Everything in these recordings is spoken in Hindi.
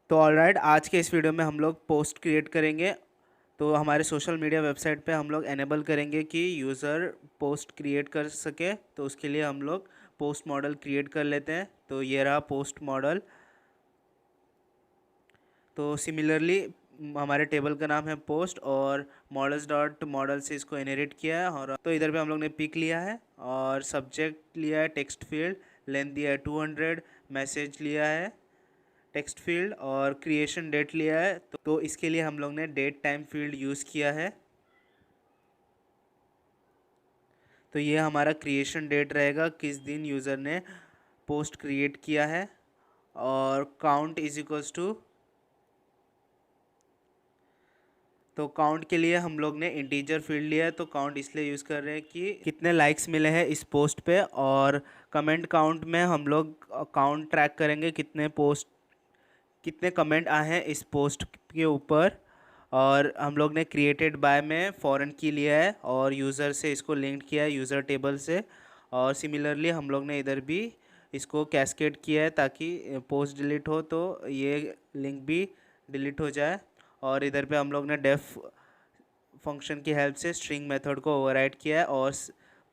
तो ऑलराइट, आज के इस वीडियो में हम लोग पोस्ट क्रिएट करेंगे। तो हमारे सोशल मीडिया वेबसाइट पे हम लोग एनेबल करेंगे कि यूज़र पोस्ट क्रिएट कर सके। तो उसके लिए हम लोग पोस्ट मॉडल क्रिएट कर लेते हैं। तो ये रहा पोस्ट मॉडल। तो सिमिलरली हमारे टेबल का नाम है पोस्ट और मॉडल्स डॉट मॉडल से इसको इनहेरिट किया है। और तो इधर पे हम लोग ने पिक लिया है और सब्जेक्ट लिया है टेक्स्ट फील्ड, लेंथ दिया है 200, मैसेज लिया है टेक्स्ट फील्ड और क्रिएशन डेट लिया है। तो इसके लिए हम लोग ने डेट टाइम फील्ड यूज़ किया है। तो ये हमारा क्रिएशन डेट रहेगा, किस दिन यूज़र ने पोस्ट क्रिएट किया है। और काउंट इज इक्वल्स टू, तो काउंट के लिए हम लोग ने इंटीजर फील्ड लिया है। तो काउंट इसलिए यूज़ कर रहे हैं कि कितने लाइक्स मिले हैं इस पोस्ट पे। और कमेंट काउंट में हम लोग काउंट ट्रैक करेंगे कितने कमेंट आए हैं इस पोस्ट के ऊपर। और हम लोग ने क्रिएटेड बाय में फॉरेन की लिया है और यूज़र से इसको लिंक किया है यूज़र टेबल से। और सिमिलरली हम लोग ने इधर भी इसको कैस्केड किया है ताकि पोस्ट डिलीट हो तो ये लिंक भी डिलीट हो जाए। और इधर पे हम लोग ने डेफ फंक्शन की हेल्प से स्ट्रिंग मेथड को ओवरराइड किया है और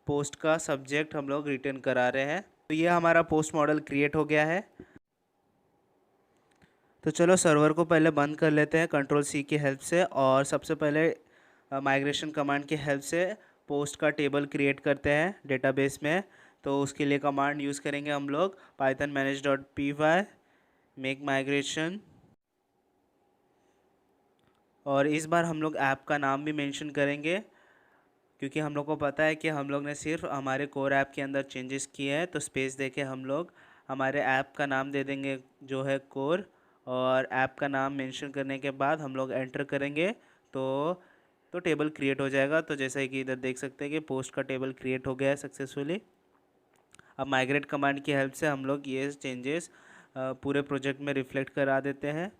पोस्ट का सब्जेक्ट हम लोग रिटर्न करा रहे हैं। तो ये हमारा पोस्ट मॉडल क्रिएट हो गया है। तो चलो सर्वर को पहले बंद कर लेते हैं कंट्रोल सी की हेल्प से। और सबसे पहले माइग्रेशन कमांड की हेल्प से पोस्ट का टेबल क्रिएट करते हैं डेटाबेस में। तो उसके लिए कमांड यूज़ करेंगे हम लोग पाइथन manage.py मेक माइग्रेशन। और इस बार हम लोग ऐप का नाम भी मेंशन करेंगे क्योंकि हम लोग को पता है कि हम लोग ने सिर्फ हमारे कोर ऐप के अंदर चेंजेस किए हैं। तो स्पेस देके हम लोग हमारे ऐप का नाम दे देंगे जो है कोर। और ऐप का नाम मेंशन करने के बाद हम लोग एंटर करेंगे तो टेबल क्रिएट हो जाएगा। तो जैसा कि इधर देख सकते हैं कि पोस्ट का टेबल क्रिएट हो गया है सक्सेसफुली। अब माइग्रेट कमांड की हेल्प से हम लोग ये चेंजेस पूरे प्रोजेक्ट में रिफ्लेक्ट करा देते हैं।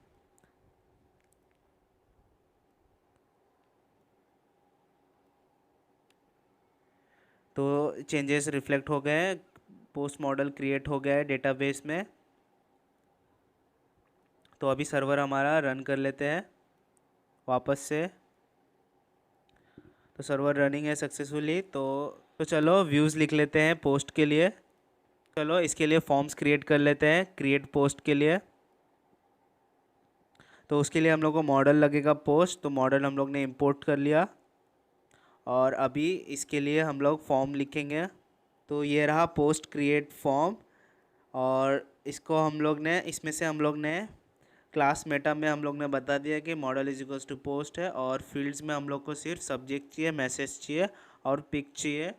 तो चेंजेस रिफ्लेक्ट हो गए हैं, पोस्ट मॉडल क्रिएट हो गया है डेटाबेस में। तो अभी सर्वर हमारा रन कर लेते हैं वापस से। तो सर्वर रनिंग है सक्सेसफुली। तो चलो व्यूज़ लिख लेते हैं पोस्ट के लिए। चलो इसके लिए फॉर्म्स क्रिएट कर लेते हैं क्रिएट पोस्ट के लिए। तो उसके लिए हम लोग को मॉडल लगेगा पोस्ट। तो मॉडल हम लोग ने इंपोर्ट कर लिया और अभी इसके लिए हम लोग फॉर्म लिखेंगे। तो ये रहा पोस्ट क्रिएट फॉर्म। और इसको हम लोग ने इसमें से हम लोग ने क्लास मेटा में हम लोग ने बता दिया कि model is equals to post है। और फील्ड्स में हम लोग को सिर्फ सब्जेक्ट चाहिए, मैसेज चाहिए और पिक चाहिए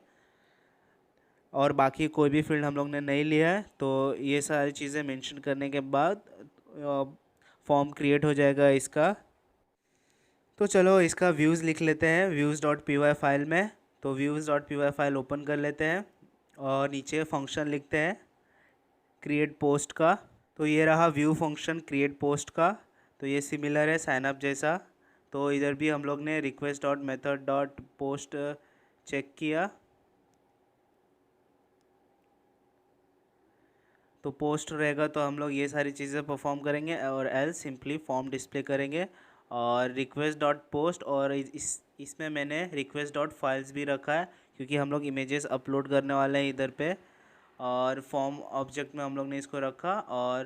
और बाकी कोई भी फील्ड हम लोग ने नहीं लिया है। तो ये सारी चीज़ें मेंशन करने के बाद फॉर्म क्रिएट हो जाएगा इसका। तो चलो इसका व्यूज़ लिख लेते हैं views dot P Y file में। तो views dot P Y file open कर लेते हैं और नीचे फंक्शन लिखते हैं क्रिएट पोस्ट का। तो ये रहा व्यू फंक्शन क्रिएट पोस्ट का। तो ये सिमिलर है साइन अप जैसा। तो इधर भी हम लोग ने request dot method dot post check किया। तो पोस्ट रहेगा तो हम लोग ये सारी चीज़ें परफॉर्म करेंगे और एल्स सिंपली फॉर्म डिस्प्ले करेंगे। और रिक्वेस्ट डॉट पोस्ट और इसमें मैंने रिक्वेस्ट डॉट फाइल्स भी रखा है क्योंकि हम लोग इमेजेस अपलोड करने वाले हैं इधर पे। और फॉर्म ऑब्जेक्ट में हम लोग ने इसको रखा और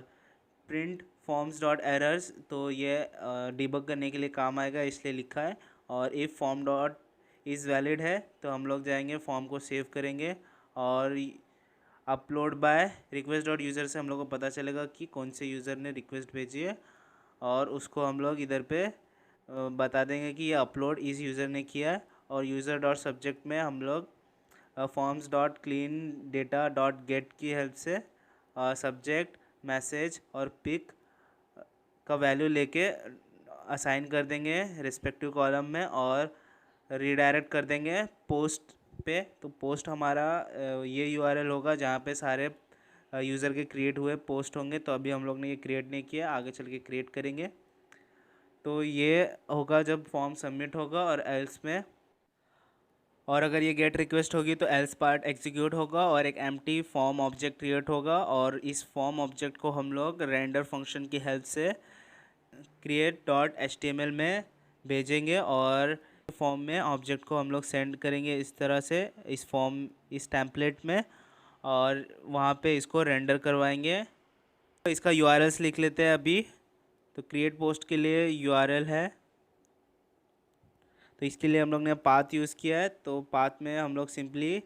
प्रिंट फॉर्म्स डॉट एरर्स, तो ये डिबग करने के लिए काम आएगा इसलिए लिखा है। और if form dot is valid है तो हम लोग जाएंगे फॉर्म को सेव करेंगे। और upload by request dot user से हम लोग को पता चलेगा कि कौन से यूज़र ने रिक्वेस्ट भेजी है और उसको हम लोग इधर पे बता देंगे कि ये अपलोड इस यूज़र ने किया है। और यूज़र डॉट सब्जेक्ट में हम लोग forms dot clean data dot gate की हेल्प से सब्जेक्ट, मैसेज और पिक का वैल्यू लेके असाइन कर देंगे रिस्पेक्टिव कॉलम में और रीडायरेक्ट कर देंगे पोस्ट पे। तो पोस्ट हमारा ये यूआरएल होगा जहाँ पे सारे यूज़र के क्रिएट हुए पोस्ट होंगे। तो अभी हम लोग ने ये क्रिएट नहीं किया, आगे चल के क्रिएट करेंगे। तो ये होगा जब फॉर्म सबमिट होगा और एल्स में, और अगर ये गेट रिक्वेस्ट होगी तो एल्स पार्ट एग्जीक्यूट होगा और एक एम्प्टी फॉर्म ऑब्जेक्ट क्रिएट होगा। और इस फॉर्म ऑब्जेक्ट को हम लोग रेंडर फंक्शन की हेल्प से create डॉट HTML में भेजेंगे और फॉर्म में ऑब्जेक्ट को हम लोग सेंड करेंगे इस तरह से, इस फॉर्म, इस टेम्पलेट में, और वहाँ पे इसको रेंडर करवाएंगे। तो इसका URLs लिख लेते हैं अभी। तो क्रिएट पोस्ट के लिए URL है, तो इसके लिए हम लोग ने पाथ यूज़ किया है। तो पाथ में हम लोग सिंपली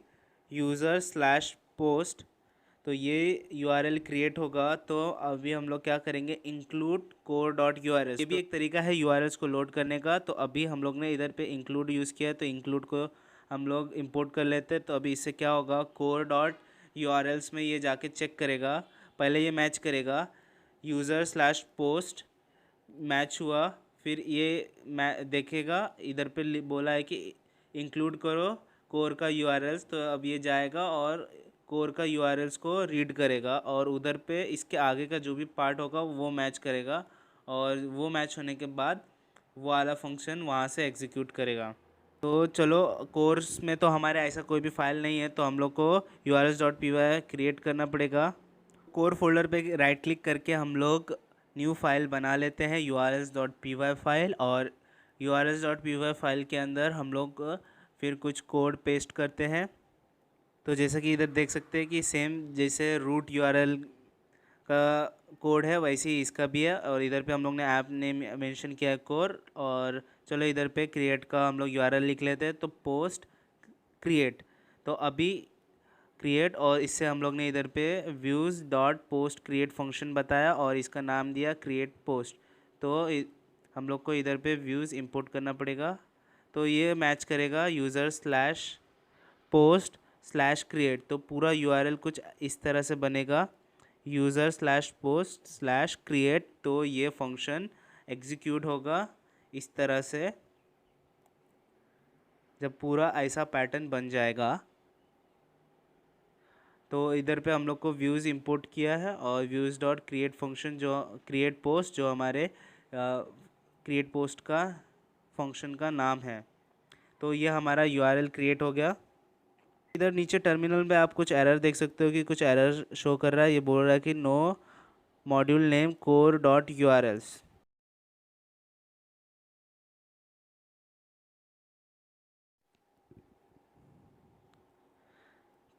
user/post, तो ये URL क्रिएट होगा। तो अभी हम लोग क्या करेंगे, इंक्लूड core.urls, ये भी एक तरीका है URLs को लोड करने का। तो अभी हम लोग ने इधर पे इंक्लूड यूज़ किया है, तो इंक्लूड को हम लोग इंपोर्ट कर लेते हैं। तो अभी इससे क्या होगा, core.urls में ये जाके चेक करेगा, पहले ये मैच करेगा, user/post मैच हुआ, फिर ये देखेगा इधर पे बोला है कि इंक्लूड करो कोर का URLs, तो अब ये जाएगा और कोर का URLs को रीड करेगा और उधर पे इसके आगे का जो भी पार्ट होगा वो मैच करेगा, और वो मैच होने के बाद वो वाला फंक्शन वहाँ से एग्जीक्यूट करेगा। तो चलो, कोर्स में तो हमारे ऐसा कोई भी फाइल नहीं है, तो हम लोग को urls.py क्रिएट करना पड़ेगा। कोर फोल्डर पे राइट क्लिक करके हम लोग न्यू फाइल बना लेते हैं, urls.py फाइल, और urls.py फाइल के अंदर हम लोग फिर कुछ कोड पेस्ट करते हैं। तो जैसा कि इधर देख सकते हैं कि सेम जैसे रूट URL का कोड है वैसे ही इसका भी है, और इधर पे हम लोग ने ऐप नेम मेंशन किया है कोर। और चलो इधर पे क्रिएट का हम लोग URL लिख लेते हैं, तो पोस्ट क्रिएट, तो अभी क्रिएट, और इससे हम लोग ने इधर पे views dot post create function बताया और इसका नाम दिया क्रिएट पोस्ट। तो हम लोग को इधर पे व्यूज़ इंपोर्ट करना पड़ेगा, तो ये मैच करेगा user/post/create। तो पूरा URL कुछ इस तरह से बनेगा, user/post/create। तो ये फंक्शन एग्जीक्यूट होगा इस तरह से, जब पूरा ऐसा पैटर्न बन जाएगा। तो इधर पे हम लोग को व्यूज़ इंपोर्ट किया है और व्यूज़ डॉट क्रिएट फंक्शन, जो क्रिएट पोस्ट, जो हमारे क्रिएट पोस्ट का फंक्शन का नाम है। तो ये हमारा URL क्रिएट हो गया। इधर नीचे टर्मिनल में आप कुछ एरर देख सकते हो कि कुछ एरर शो कर रहा है, ये बोल रहा है कि नो मॉड्यूल नेम core.urls।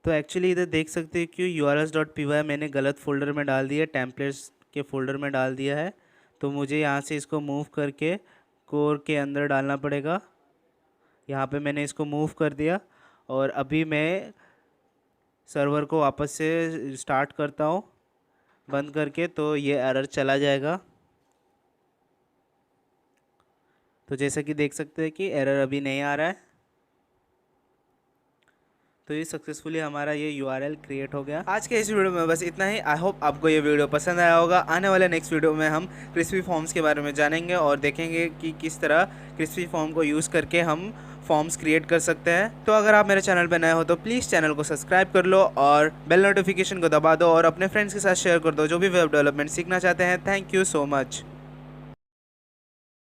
तो एक्चुअली इधर देख सकते हैं कि urls.py मैंने गलत फोल्डर में डाल दिया, टेम्पलेट्स के फोल्डर में डाल दिया है। तो मुझे यहाँ से इसको मूव करके कोर के अंदर डालना पड़ेगा। यहाँ पे मैंने इसको मूव कर दिया, और अभी मैं सर्वर को वापस से स्टार्ट करता हूँ बंद करके, तो ये एरर चला जाएगा। तो जैसा कि देख सकते हैं कि एरर अभी नहीं आ रहा है। तो ये सक्सेसफुली हमारा ये URL क्रिएट हो गया। आज के इस वीडियो में बस इतना ही। आई होप आपको ये वीडियो पसंद आया होगा। आने वाले नेक्स्ट वीडियो में हम क्रिस्पी फॉर्म्स के बारे में जानेंगे और देखेंगे कि किस तरह क्रिस्पी फॉर्म को यूज़ करके हम फॉर्म्स क्रिएट कर सकते हैं। तो अगर आप मेरे चैनल पर नए हो तो प्लीज़ चैनल को सब्सक्राइब कर लो और बेल नोटिफिकेशन को दबा दो और अपने फ्रेंड्स के साथ शेयर कर दो जो भी वेब डेवलपमेंट सीखना चाहते हैं। Thank you so much.